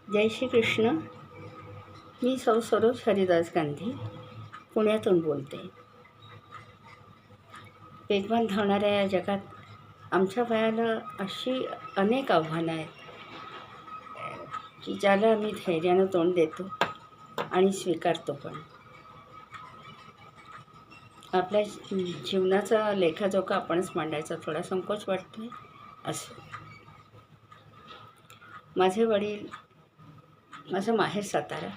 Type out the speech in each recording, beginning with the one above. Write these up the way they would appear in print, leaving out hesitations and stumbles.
जय श्री कृष्ण. मी सरोज हरिदास गांधी पुण्यातून बोलते. वेगवान धावणाऱ्या या जगात आमच्या वयाला अशी अनेक आव्हानं आहेत की ज्याला आम्ही धैर्यानं तोंड देतो आणि स्वीकारतो पण. आपल्या जीवनाचा लेखाजोखा आपणच मांडायचा थोडा संकोच वाटतो आहे. असं माझं माहेर सातारा.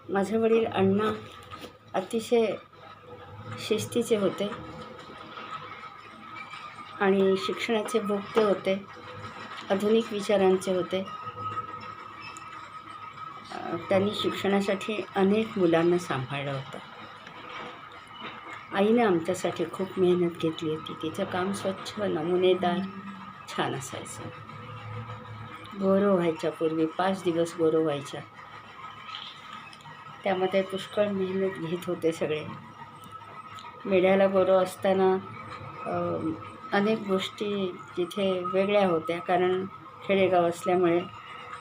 माझे वडील अण्णा अतिशय शिस्तीचे होते आणि शिक्षणाचे भोक्ते होते, आधुनिक विचारांचे होते. त्यांनी शिक्षणासाठी अनेक मुलांना सांभाळलं होतं. आईने आमच्यासाठी खूप मेहनत घेतली होती. तिचं काम स्वच्छ, नमुनेदार, छान असायचं. गोरव व्हायच्या पूर्वी 5 दिवस गोरव व्हायच्या. त्यामध्ये पुष्कळ मेहनत घेत होते सगळे. मेढ्याला गोरव असताना अनेक गोष्टी तिथे वेगळ्या होत्या, कारण खेडेगाव असल्यामुळे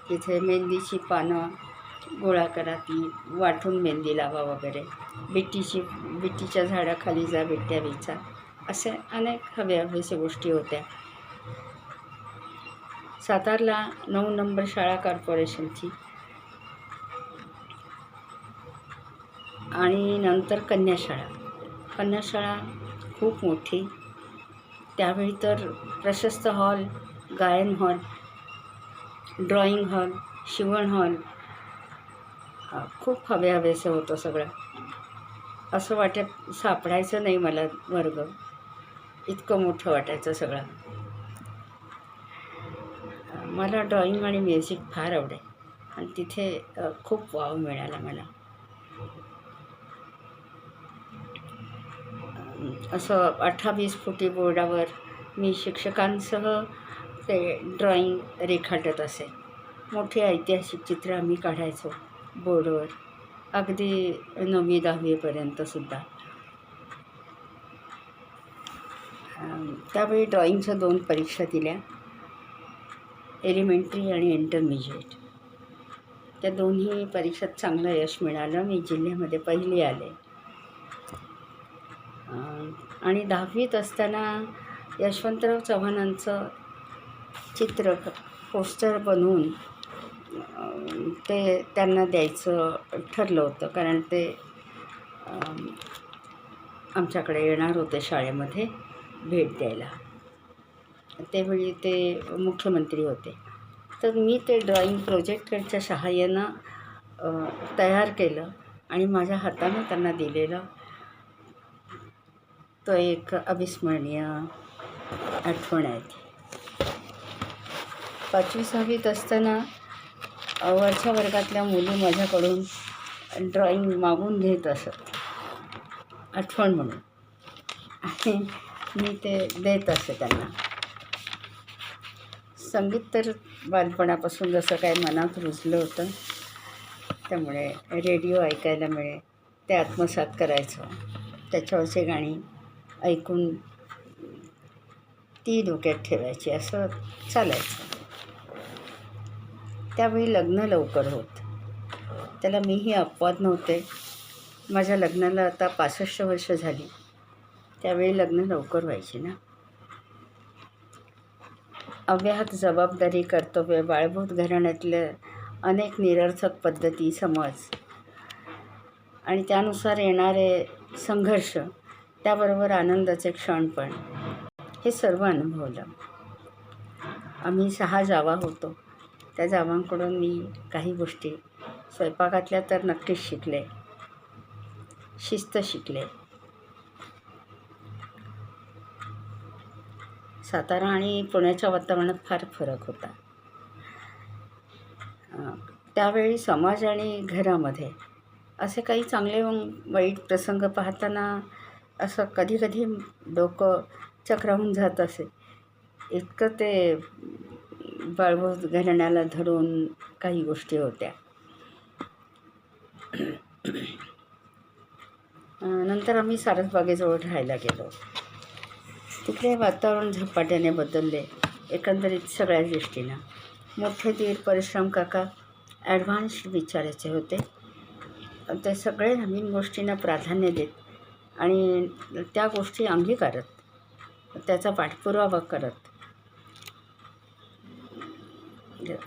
तिथे मेहंदीची पानं गोळा करा, ती वाटून मेहंदी लावा वगैरे, बिट्टीच्या झाडाखाली जा, बिट्ट्या विचा, असे अनेक हव्यासे गोष्टी होत्या. सातारला 9 नंबर शाळा कॉर्पोरेशनची आणि नंतर कन्याशाळा खूप मोठी. त्यावेळी तर प्रशस्त हॉल, गायन हॉल, ड्रॉइंग हॉल, शिवण हॉल, खूप हवेसं होतं सगळं. असं वाटत सापडायचं नाही मला वर्ग, इतकं मोठं वाटायचं सगळं. मला ड्रॉइंग आणि म्युझिक फार आवडे आणि तिथे खूप वाव मिळाला मला. असं 18-20 फुटी बोर्डावर मी शिक्षकांसह ते ड्रॉइंग रेखाटत असे. मोठी ऐतिहासिक चित्र आम्ही काढायचो बोर्डवर, अगदी 9वी-10वीपर्यंतसुद्धा. त्यावेळी ड्रॉइंगच्या 2 परीक्षा दिल्या, एलिमेंटरी आणि इंटरमिजिएट. त्या दोन्ही परीक्षेत चांगलं यश मिळालं. मी जिल्ह्यामध्ये पहिली आले. आणि 10वीत असताना यशवंतराव चव्हाणांचं चित्र पोस्टर बनवून ते त्यांना द्यायचं ठरलं होतं, कारण ते आमच्याकडे येणार होते शाळेमध्ये भेट द्यायला. त्यावेळी ते मुख्यमंत्री होते. तर मी ते ड्रॉइंग प्रोजेक्टरच्या सहाय्यानं तयार केलं आणि माझ्या हातानं त्यांना दिलेलं. तो एक अविस्मरणीय आठवण आहे ती. 5वी-6वीत असताना वरच्या वर्गातल्या मुली माझ्याकडून ड्रॉइंग मागून घेत असत, आठवण म्हणून, आणि मी ते देत असे त्यांना. संगीत तर बालपणापासून जसं काय मनात रुजलं होतं, त्यामुळे रेडिओ ऐकायला मिळे, ते आत्मसात करायचं. त्याच्यावरची गाणी ऐकून ती डोक्यात ठेवायची, असं चालायचं. त्यावेळी लग्न लवकर होत. त्याला मीही अपवाद नव्हते. माझ्या लग्नाला आता 65 वर्ष झाली. त्यावेळी लग्न लवकर व्हायची ना. अव्याहत जबाबदारी, कर्तव्य, बाळभूत घराण्यातल्या अनेक निरर्थक पद्धती, समज आणि त्यानुसार येणारे संघर्ष, त्याबरोबर आनंदाचे क्षण पण, हे सर्व अनुभवलं. आम्ही 6 जावा होतो. त्या जावांकडून मी काही गोष्टी स्वयंपाकातल्या तर नक्कीच शिकले, शिस्त शिकले. सातारा आणि पुण्याच्या वातावरणात फार फरक होता. त्यावेळी समाज आणि घरामध्ये असे काही चांगले वाईट प्रसंग पाहताना असं कधी डोकं चक्रावून जात असे. इतकं ते बाळभूत घराण्याला धरून काही गोष्टी होत्या. नंतर आम्ही सारसबागेजवळ राहायला गेलो. तिकडे वातावरण झपाट्याने बदलले एकंदरीत सगळ्याच दृष्टीनं. मोठे दीर परशुराम काका ॲडव्हान्स्ड विचारायचे होते. ते सगळे नवीन गोष्टींना प्राधान्य देत आणि त्या गोष्टी अंगीकारत त्याचा पाठपुरावा करत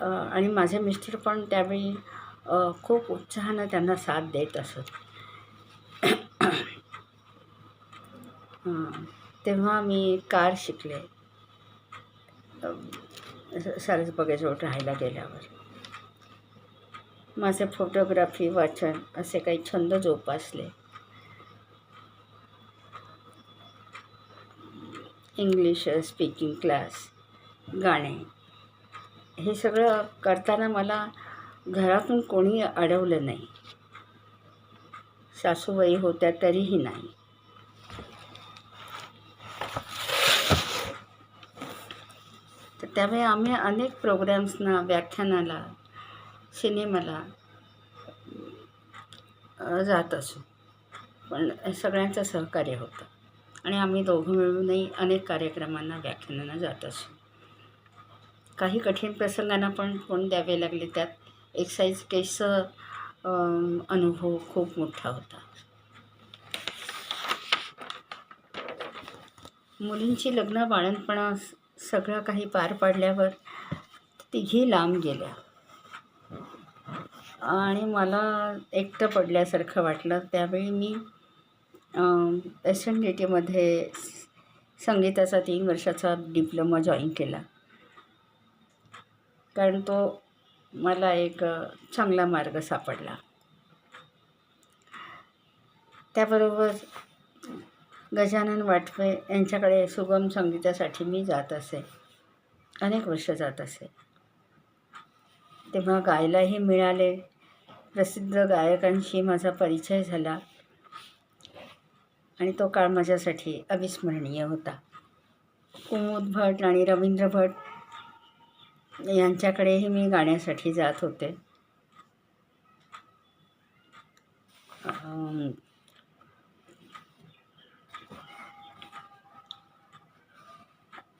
आणि माझे मिस्टर पण त्यावेळी खूप उत्साहानं त्यांना साथ देत असत. तेव्हा मी कार शिकले सारसबागेजवळ राहायला गेल्यावर. माझे फोटोग्राफी, वाचन असे काही छंद जोपासले. इंग्लिश स्पीकिंग क्लास, गाणे, हे सगळं करताना मला घरातून कोणी अडवलं नाही. सासूबाई होत्या तरीही नाही. तर त्यामुळे आम्ही अनेक प्रोग्रॅम्सना, व्याख्यानाला, सिनेमाला जात असू. पण सगळ्यांचं सहकार्य होतं आणि आम्ही दोघं मिळूनही अनेक कार्यक्रमांना, व्याख्यानांना जात असू. काही कठीण प्रसंगांना पण तोंड द्यावे लागले. त्यात एक्साईज केसचा अनुभव खूप मोठा होता. मुलींची लग्न, बाळंतपणा सगळं काही पार पाडल्यावर तिघी लांब गेल्या आणि मला एकटं पडल्यासारखं वाटलं. त्यावेळी मी SNDTमध्ये संगीताचा 3 वर्षाचा डिप्लोमा जॉईन केला, कारण तो मला एक चांगला मार्ग सापडला. त्याबरोबर गजानन वाटवे यांच्याकडे सुगम संगीतासाठी मी जात असे, अनेक वर्ष जात असे. तेव्हा गायलाही मिळाले. प्रसिद्ध गायकांशी माझा परिचय झाला आणि तो काळ माझ्यासाठी अविस्मरणीय होता. कुमुद भट आणि रवींद्र भट यांच्याकडेही मी गाण्यासाठी जात होते.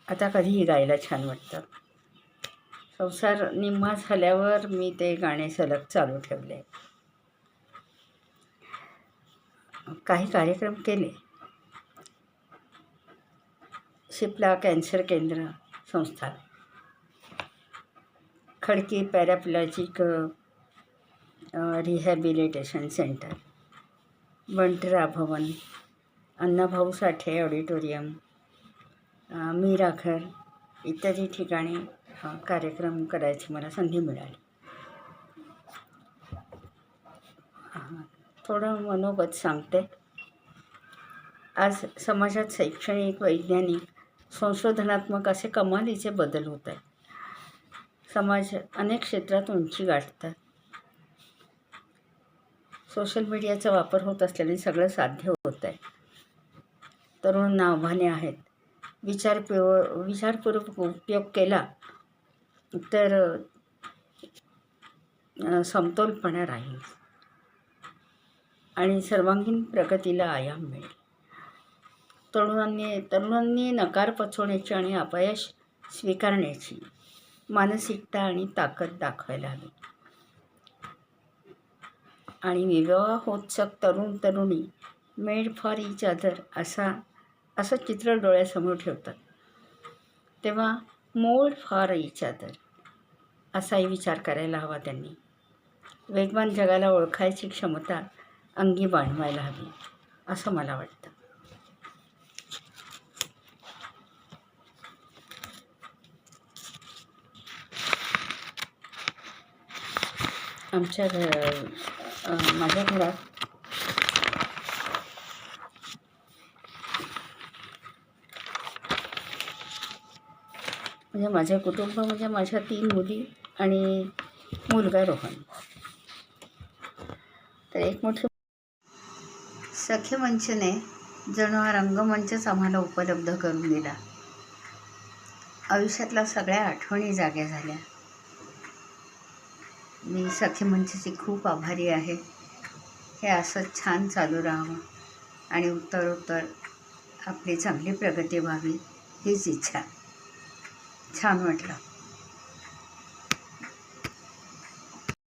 आता कधीही गायला छान वाटतं. संसार निम्मा झाल्यावर मी ते गाणे सलग चालू ठेवले. काही कार्यक्रम केले. शिपला कॅन्सर केंद्र संस्था, खडकी पॅराप्लॅजिक रिहॅबिलिटेशन सेंटर, बंटरा भवन, अण्णाभाऊ साठे ऑडिटोरियम, मीराघर इत्यादी ठिकाणी कार्यक्रम करायची मला संधी मिळाली. थोडं मनोगत सांगते. आज समाजात शैक्षणिक, वैज्ञानिक, संशोधनात्मक असे कमालीचे बदल होत आहेत. समाज अनेक क्षेत्रात उंची गाठतात. सोशल मीडियाचा वापर होत असल्याने सगळं साध्य होत आहे. तरुणांना आव्हाने आहेत. विचारपूर्वक उपयोग केला तर समतोलपणा राहील आणि सर्वांगीण प्रगतीला आयाम मिळेल. तरुणांनी नकार पचवण्याची आणि अपयश स्वीकारण्याची मानसिकता आणि ताकद दाखवायला हवी. आणि विवाहोत्सुक तरुणी मेड फॉर इच अदर असं चित्र डोळ्यासमोर ठेवतात. तेव्हा मोल्ड फॉर इच अदर असाही विचार करायला हवा त्यांनी. वेगवान जगाला ओळखायची क्षमता अंगी बाणवायला हवी असं मला वाटतं. माझ्या घरात म्हणजे माझे कुटुंब म्हणजे माझ्या 3 मुली आणि मुलगा रोहन. तर एक मोठी सखी मंचने जणू हा रंगमंचच आम्हाला उपलब्ध करून दिला. आयुष्यातल्या सगळ्या आठवणी जाग्या झाल्या. मी सखी मंचची खूप आभारी आहे. हे असंच छान चालू राहावं आणि उत्तरोत्तर आपली चांगली प्रगती व्हावी हीच इच्छा. छान वाटलं.